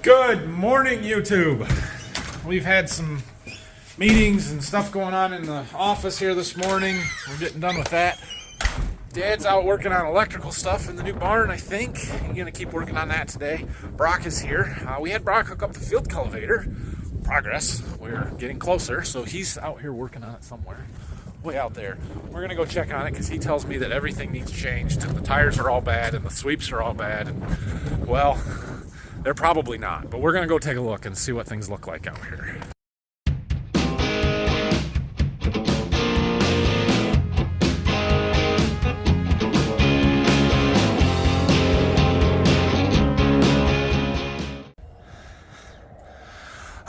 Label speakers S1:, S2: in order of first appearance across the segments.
S1: Good morning, YouTube. We've had some meetings and stuff going on in the office here this morning. We're getting done with that. Dad's out working on electrical stuff in the new barn, I think. He's going to keep working on that today. Brock is here. We had Brock hook up the field cultivator. Progress. We're getting closer, so he's out here working on it somewhere. Way out there. We're going to go check on it because he tells me that everything needs changed and the tires are all bad and the sweeps are all bad. And, well, they're probably not, but we're going to go take a look and see what things look like out here.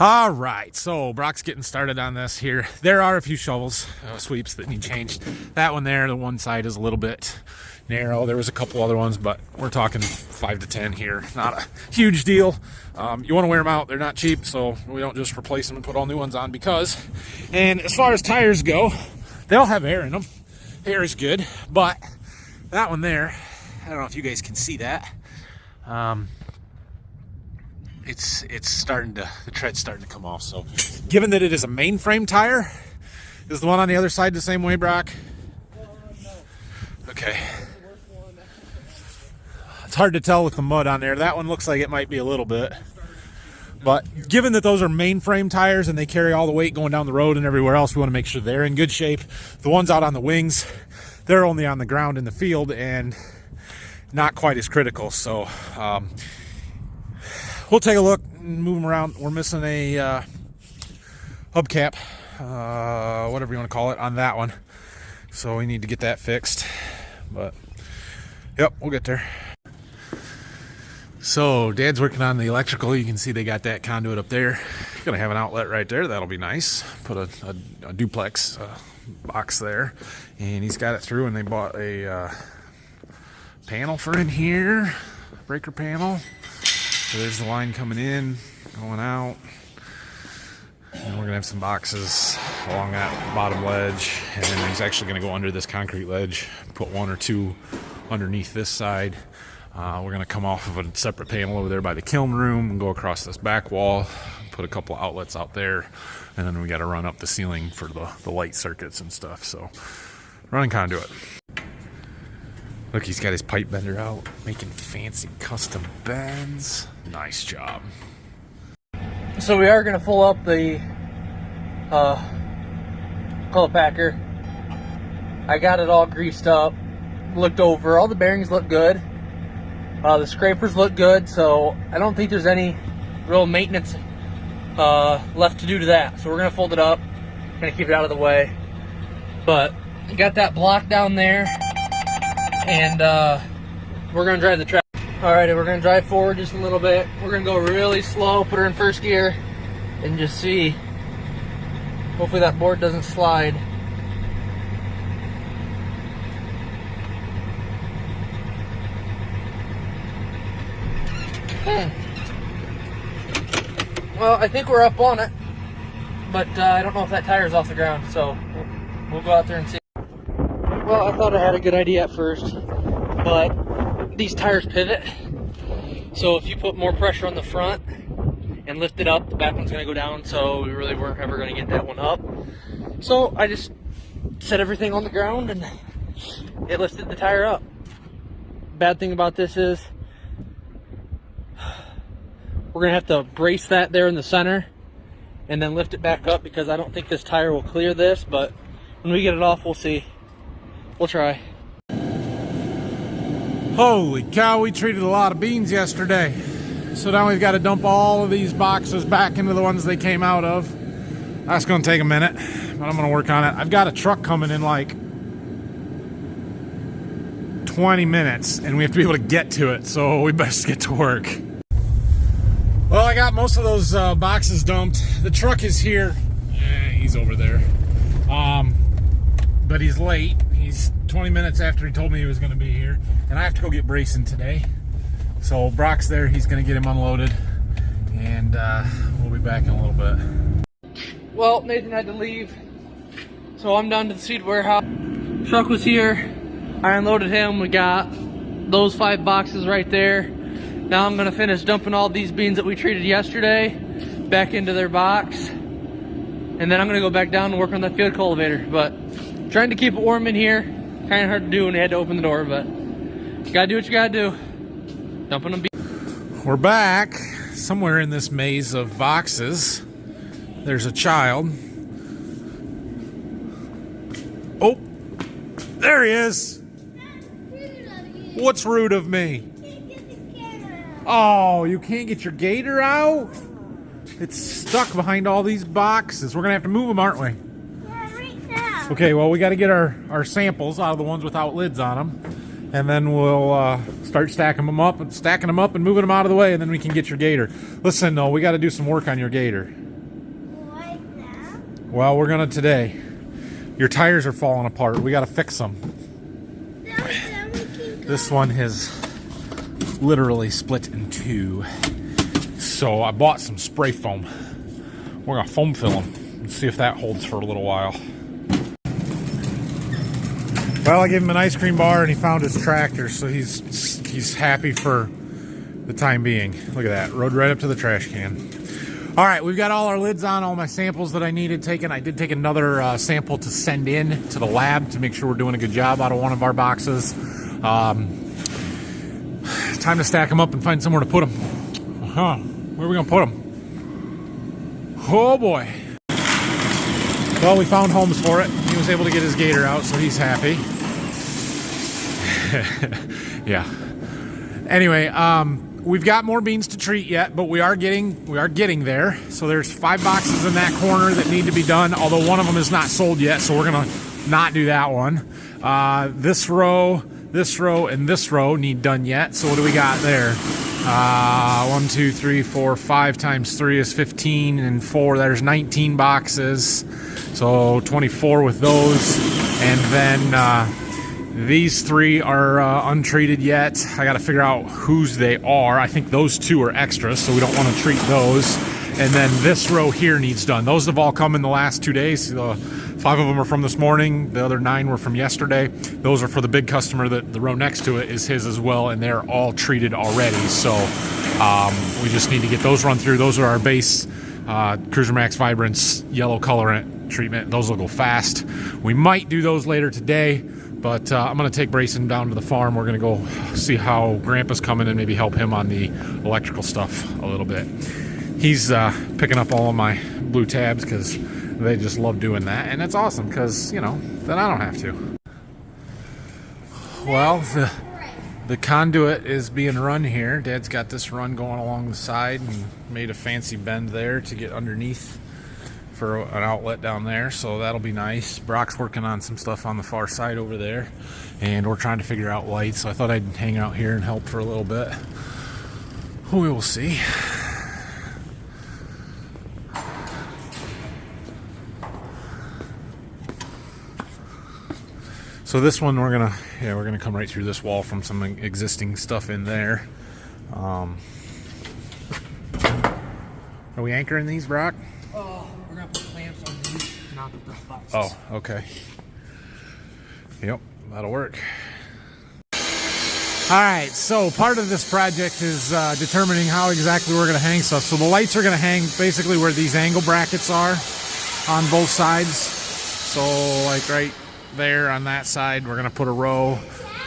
S1: All right, so Brock's getting started on this here. There are a few shovels, sweeps that need changed. That one there, the one side is a little bit narrow. There was a couple other ones, but we're talking 5 to 10 here. Not a huge deal. You want to wear them out. They're not cheap, so we don't just replace them and put all new ones on because. And as far as tires go, they all have air in them. Air is good, but that one there, I don't know if you guys can see that. It's starting to, the tread's starting to come off. So given that it is a mainframe tire, is the one on the other side the same way, Brock?
S2: No.
S1: Okay. It's hard to tell with the mud on there. That one looks like it might be a little bit. But given that those are mainframe tires and they carry all the weight going down the road and everywhere else, we want to make sure they're in good shape. The ones out on the wings, they're only on the ground in the field and not quite as critical. So we'll take a look and move them around. We're missing a hubcap, whatever you want to call it, on that one. So we need to get that fixed. But, yep, we'll get there. So Dad's working on the electrical. You can see they got that conduit up there. Gonna have an outlet right there. That'll be nice. Put a duplex box there. And he's got it through, and they bought a panel for in here, breaker panel. So there's the line coming in, going out, and we're gonna have some boxes along that bottom ledge, and then he's actually gonna go under this concrete ledge, put one or two underneath this side. We're gonna come off of a separate panel over there by the kiln room and go across this back wall, put a couple outlets out there, and then we gotta run up the ceiling for the light circuits and stuff. So running conduit. Look, he's got his pipe bender out, making fancy custom bends. Nice job.
S2: So we are going to pull up the Clubpacker. I got it all greased up, looked over. All the bearings look good. The scrapers look good, so I don't think there's any real maintenance left to do to that. So we're going to fold it up, kind of keep it out of the way. But we got that block down there. And we're going to drive the track. Alrighty, we're going to drive forward just a little bit. We're going to go really slow, put her in first gear, and just see. Hopefully that board doesn't slide. Well, I think we're up on it, but I don't know if that tire's off the ground, so we'll go out there and see. Well, I thought I had a good idea at first, but these tires pivot. So if you put more pressure on the front and lift it up, the back one's going to go down, so we really weren't ever going to get that one up. So I just set everything on the ground and it lifted the tire up. Bad thing about this is we're going to have to brace that there in the center and then lift it back up because I don't think this tire will clear this, but when we get it off, we'll see. We'll try.
S1: Holy cow, we treated a lot of beans yesterday. So now we've got to dump all of these boxes back into the ones they came out of. That's going to take a minute, but I'm going to work on it. I've got a truck coming in like 20 minutes, and we have to be able to get to it, so we best get to work. Well, I got most of those boxes dumped. The truck is here. He's over there. But he's late. He's 20 minutes after he told me he was going to be here. And I have to go get bracing today. So Brock's there. He's going to get him unloaded. And we'll be back in a little bit.
S2: Well, Nathan had to leave. So I'm down to the seed warehouse. Truck was here. I unloaded him. We got those 5 boxes right there. Now I'm gonna finish dumping all these beans that we treated yesterday back into their box. And then I'm gonna go back down and work on that field cultivator. But trying to keep it warm in here. Kind of hard to do when you had to open the door, but you gotta do what you gotta do. Dumping them beans.
S1: We're back. Somewhere in this maze of boxes, there's a child. Oh, there he is. What's rude of me? Oh, you can't get your gator out? It's stuck behind all these boxes. We're gonna have to move them, aren't we?
S3: Yeah, right now.
S1: Okay, well, we got to get our samples out of the ones without lids on them, and then we'll start stacking them up and moving them out of the way, and then we can get your gator. Listen, though, we got to do some work on your gator.
S3: Right now.
S1: Well, we're gonna today. Your tires are falling apart. We got to fix them. This one has literally split in two. So I bought some spray foam. We're gonna foam fill them and see if that holds for a little while. Well, I gave him an ice cream bar and he found his tractor, so he's happy for the time being. Look at that, rode right up to the trash can. All right, we've got all our lids on, all my samples that I needed taken. I did take another sample to send in to the lab to make sure we're doing a good job out of one of our boxes. Time to stack them up and find somewhere to put them. Where are we gonna put them? Oh boy. Well, we found homes for it. He was able to get his gator out, so he's happy. Yeah. Anyway, we've got more beans to treat yet, but we are getting there. So there's 5 boxes in that corner that need to be done, although one of them is not sold yet, so we're gonna not do that one. This row, and this row need done yet. So what do we got there? 1, 2, 3, 4, 5 times 3 is 15, and 4, there's 19 boxes. So 24 with those. And then these 3 are untreated yet. I got to figure out whose they are. I think those 2 are extras, so we don't want to treat those. And then this row here needs done. Those have all come in the last 2 days. 5 of them are from this morning. The other 9 were from yesterday. Those are for the big customer. That the row next to it is his as well, and they're all treated already. So we just need to get those run through. Those are our base Cruiser Max Vibrance yellow colorant treatment. Those will go fast. We might do those later today, but I'm going to take Brayson down to the farm. We're going to go see how Grandpa's coming and maybe help him on the electrical stuff a little bit. He's picking up all of my blue tabs because they just love doing that, and it's awesome because, you know, then I don't have to. Well, the conduit is being run here. Dad's got this run going along the side and made a fancy bend there to get underneath for an outlet down there, so that'll be nice. Brock's working on some stuff on the far side over there, and we're trying to figure out lights, so I thought I'd hang out here and help for a little bit. We will see. So this one we're gonna come right through this wall from some existing stuff in there. Are we anchoring these, Brock?
S2: Oh, we're gonna put clamps on these, not the boxes.
S1: Oh, okay. Yep, that'll work. All right, so part of this project is determining how exactly we're gonna hang stuff. So the lights are gonna hang basically where these angle brackets are on both sides. So like right there on that side, we're gonna put a row.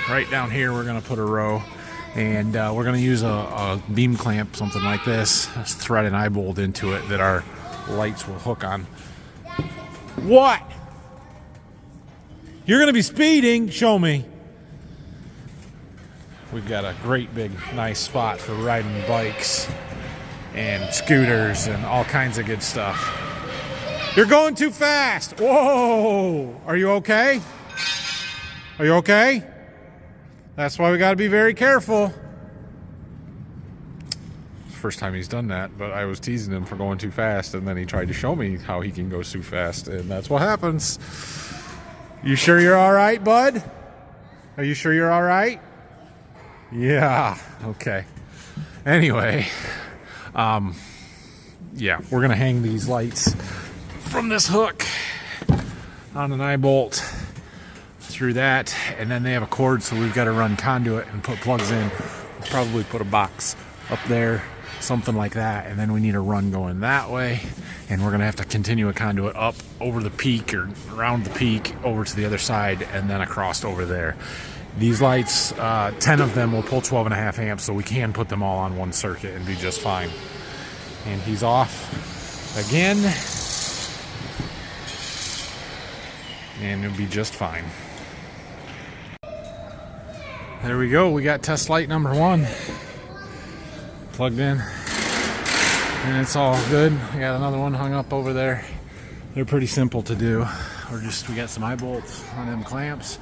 S1: Right down here, we're gonna put a row. And we're gonna use a beam clamp, something like this. Just thread an eye bolt into it that our lights will hook on. What? You're gonna be speeding? Show me. We've got a great big nice spot for riding bikes and scooters and all kinds of good stuff. You're going too fast. Whoa, are you okay? Are you okay? That's why we gotta be very careful. It's the first time he's done that, but I was teasing him for going too fast, and then he tried to show me how he can go too fast, and that's what happens. You sure you're all right, bud? Are you sure you're all right? Yeah, okay. Anyway, yeah, we're gonna hang these lights from this hook on an eye bolt through that, and then they have a cord, so we've got to run conduit and put plugs in. We'll probably put a box up there, something like that, and then we need a run going that way, and we're gonna have to continue a conduit up over the peak or around the peak over to the other side and then across over there. These lights, 10 of them will pull 12.5 amps, so we can put them all on one circuit and be just fine. And he's off again, and it'll be just fine. There we go, we got test light number 1 plugged in, and it's all good. I got another one hung up over there. They're pretty simple to do. We got some eye bolts on them clamps,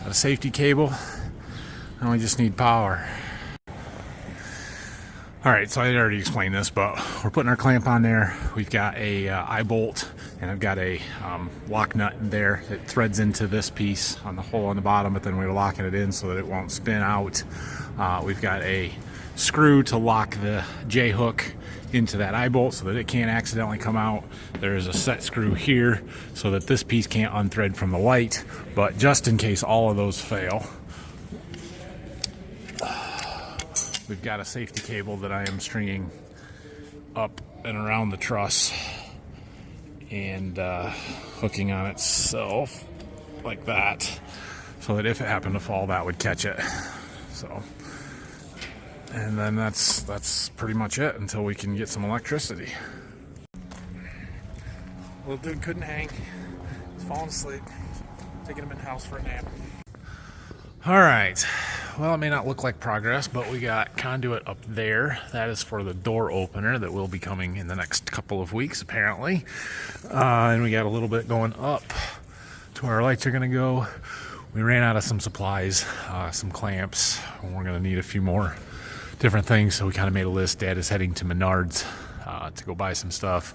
S1: got a safety cable, and we just need power. Alright, so I already explained this, but we're putting our clamp on there. We've got a eye bolt, and I've got a lock nut in there that threads into this piece on the hole on the bottom, but then we're locking it in so that it won't spin out. We've got a screw to lock the J hook into that eye bolt so that it can't accidentally come out. There's a set screw here so that this piece can't unthread from the light, but just in case all of those fail, we've got a safety cable that I am stringing up and around the truss and hooking on itself like that, so that if it happened to fall, that would catch it. So, and then that's pretty much it until we can get some electricity. Little dude couldn't hang. He's falling asleep. Taking him in the house for a nap. All right. Well, it may not look like progress, but we got conduit up there. That is for the door opener that will be coming in the next couple of weeks, apparently. And we got a little bit going up to where our lights are going to go. We ran out of some supplies, some clamps, and we're going to need a few more different things, so we kind of made a list. Dad is heading to Menards to go buy some stuff.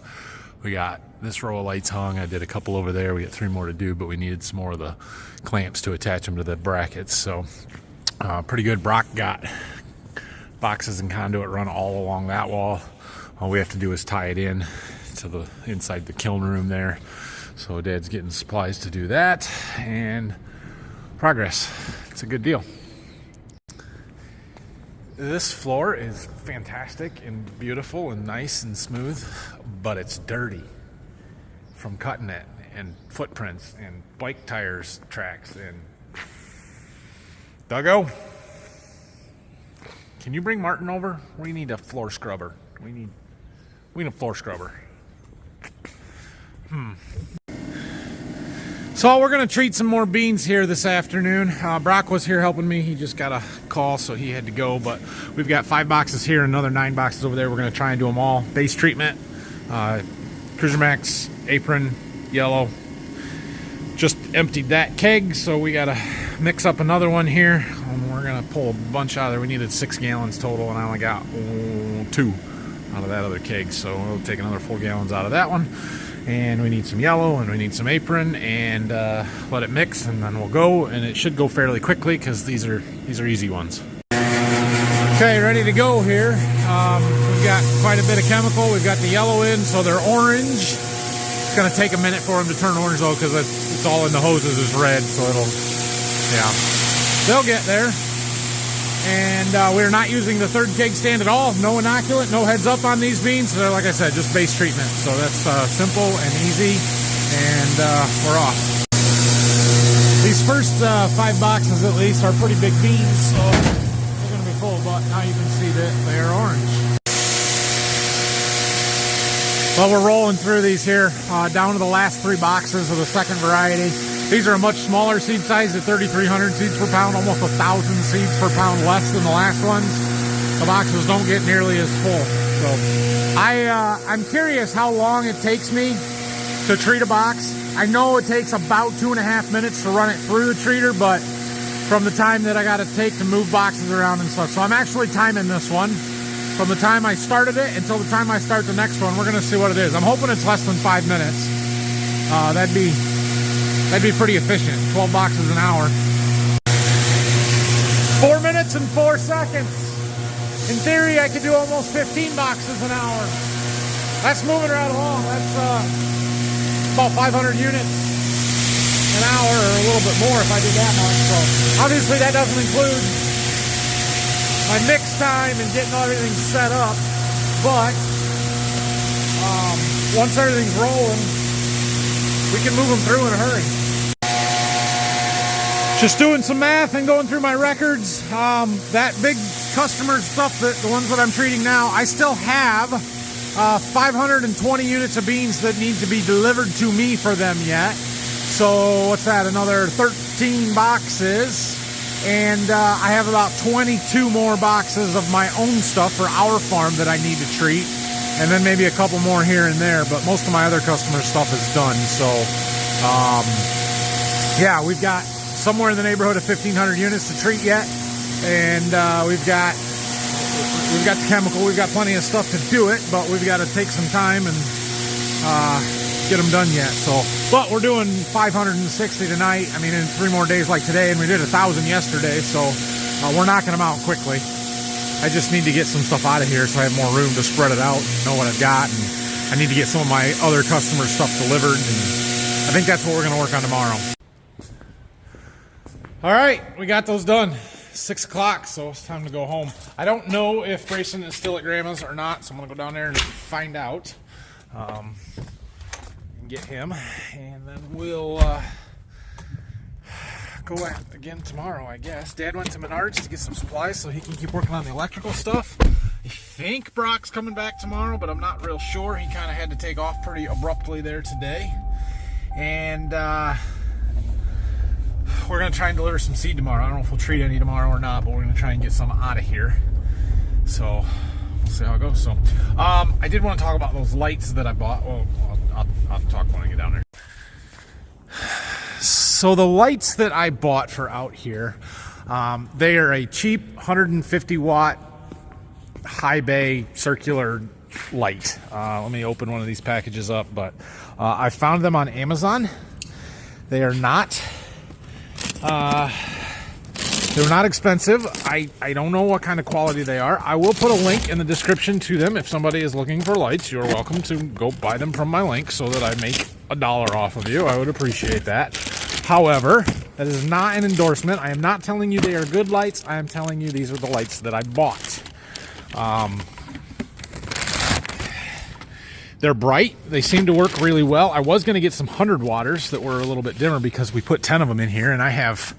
S1: We got this row of lights hung. I did a couple over there. We got 3 more to do, but we needed some more of the clamps to attach them to the brackets. So pretty good. Brock got boxes and conduit run all along that wall. All we have to do is tie it in to the inside the kiln room there. So Dad's getting supplies to do that, and progress. It's a good deal. This floor is fantastic and beautiful and nice and smooth, but it's dirty from cutting it, and footprints and bike tires tracks. And Duggo, can you bring Martin over? We need a floor scrubber. We need a floor scrubber. So we're going to treat some more beans here this afternoon. Brock was here helping me. He just got a call, so he had to go. But we've got 5 boxes here and another 9 boxes over there. We're going to try and do them all. Base treatment, Cruiser Max, apron, yellow. Just emptied that keg, so we got to mix up another one here. And we're going to pull a bunch out of there. We needed 6 gallons total, and I only got 2 out of that other keg. So we'll take another 4 gallons out of that one. And we need some yellow, and we need some apron, and let it mix, and then we'll go. And it should go fairly quickly because these are easy ones. Okay, ready to go here. We've got quite a bit of chemical. We've got the yellow in, so they're orange. It's gonna take a minute for them to turn orange though, because it's all in the hoses is red, so they'll get there. And we're not using the 3rd keg stand at all. No inoculant, no heads up on these beans. So they're, like I said, just base treatment. So that's simple and easy, and we're off. These first 5 boxes at least are pretty big beans, so they're going to be full, but now you can see that they are orange. Well, we're rolling through these here, down to the last 3 boxes of the second variety. These are a much smaller seed size at 3,300 seeds per pound, almost 1,000 seeds per pound less than the last ones. The boxes don't get nearly as full. So I'm curious how long it takes me to treat a box. I know it takes about 2.5 minutes to run it through the treater, but from the time that I got to take to move boxes around and stuff. So I'm actually timing this one. From the time I started it until the time I start the next one, we're going to see what it is. I'm hoping it's less than 5 minutes. That'd be pretty efficient. 12 boxes an hour. 4 minutes and 4 seconds. In theory, I could do almost 15 boxes an hour. That's moving right along. That's about 500 units an hour, or a little bit more if I did that much. So obviously that doesn't include my mix time in getting everything set up, but once everything's rolling, we can move them through in a hurry. Just doing some math and going through my records. That big customer stuff, the ones that I'm treating now, I still have 520 units of beans that need to be delivered to me for them yet. So what's that, another 13 boxes. And I have about 22 more boxes of my own stuff for our farm that I need to treat. And then maybe a couple more here and there, but most of my other customer stuff is done. So yeah, we've got somewhere in the neighborhood of 1,500 units to treat yet. And we've got the chemical, we've got plenty of stuff to do it, but we've got to take some time and get them done yet. So, but we're doing 560 tonight. I mean, in 3 more days like today, and we did 1,000 yesterday. So we're knocking them out quickly. I just need to get some stuff out of here so I have more room to spread it out and know what I've got. And I need to get some of my other customer stuff delivered. And I think that's what we're going to work on tomorrow. All right, we got those done. 6 o'clock, so it's time to go home. I don't know if Grayson is still at Grandma's or not, so I'm going to go down there and find out. Get him, and then we'll go out again tomorrow, I guess. Dad went to Menards to get some supplies so he can keep working on the electrical stuff. I think Brock's coming back tomorrow, but I'm not real sure. He kind of had to take off pretty abruptly there today. And we're going to try and deliver some seed tomorrow. I don't know if we'll treat any tomorrow or not, but we're going to try and get some out of here. So we'll see how it goes. So I did want to talk about those lights that I bought. Well, I'll talk when I get down there. So the lights that I bought for out here, they are a cheap 150 watt high bay circular light. Let me open one of these packages up, but I found them on Amazon. They are not they're not expensive. I don't know what kind of quality they are. I will put a link in the description to them. If somebody is looking for lights, you're welcome to go buy them from my link so that I make $1 off of you. I would appreciate that. However, that is not an endorsement. I am not telling you they are good lights. I am telling you these are the lights that I bought. They're bright. They seem to work really well. I was going to get some 100 watters that were a little bit dimmer because we put 10 of them in here, and I have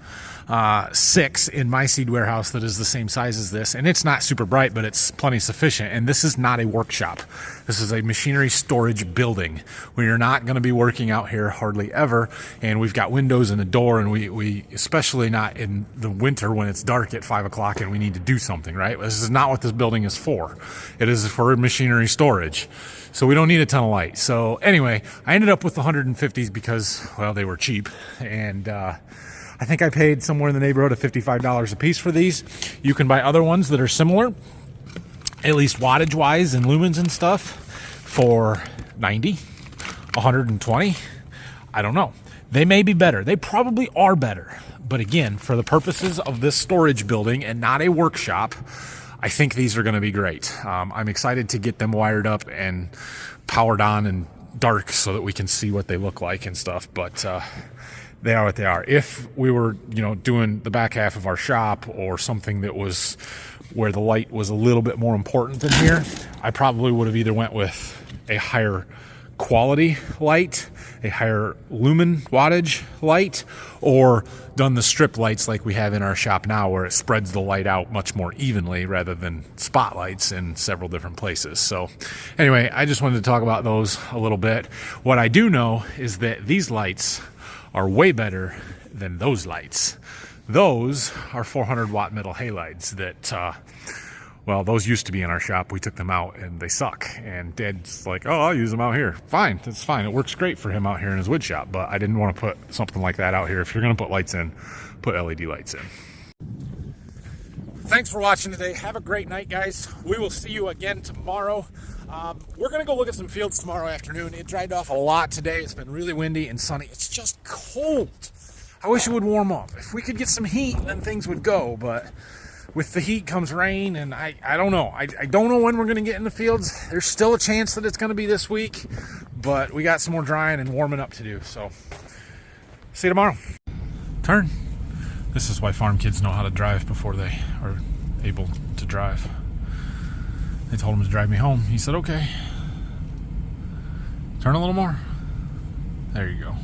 S1: 6 in my seed warehouse that is the same size as this, and it's not super bright, but it's plenty sufficient. And this is not a workshop. This is a machinery storage building. We are not going to be working out here hardly ever, and we've got windows and a door, and we especially not in the winter when it's dark at 5 o'clock and we need to do something, right? This is not what this building is for. It is for machinery storage. So we don't need a ton of light. So anyway, I ended up with the 150s because, well, they were cheap. And I think I paid somewhere in the neighborhood of $55 a piece for these. You can buy other ones that are similar, at least wattage wise and lumens and stuff, for 90, 120. I don't know. They may be better. They probably are better. But again, for the purposes of this storage building and not a workshop, I think these are going to be great. I'm excited to get them wired up and powered on and dark so that we can see what they look like and stuff. But they are what they are. If we were, doing the back half of our shop or something that was where the light was a little bit more important than here, I probably would have either went with a higher quality light, a higher lumen wattage light, or done the strip lights like we have in our shop now, where it spreads the light out much more evenly rather than spotlights in several different places. So anyway, I just wanted to talk about those a little bit. What I do know is that these lights are way better than those lights. Those are 400 watt metal halides that well, those used to be in our shop. We took them out and they suck. And Dad's like, oh, I'll use them out here. Fine, that's fine. It works great for him out here in his wood shop, but I didn't want to put something like that out here. If you're going to put lights in, put LED lights in. Thanks for watching today. Have a great night, guys. We will see you again tomorrow. We're going to go look at some fields tomorrow afternoon. It dried off a lot today. It's been really windy and sunny. It's just cold. I wish it would warm up. If we could get some heat, then things would go, but with the heat comes rain, and I don't know. I don't know when we're going to get in the fields. There's still a chance that it's going to be this week, but we got some more drying and warming up to do. So, see you tomorrow. Turn. This is why farm kids know how to drive before they are able to drive. They told him to drive me home. He said, okay. Turn a little more. There you go.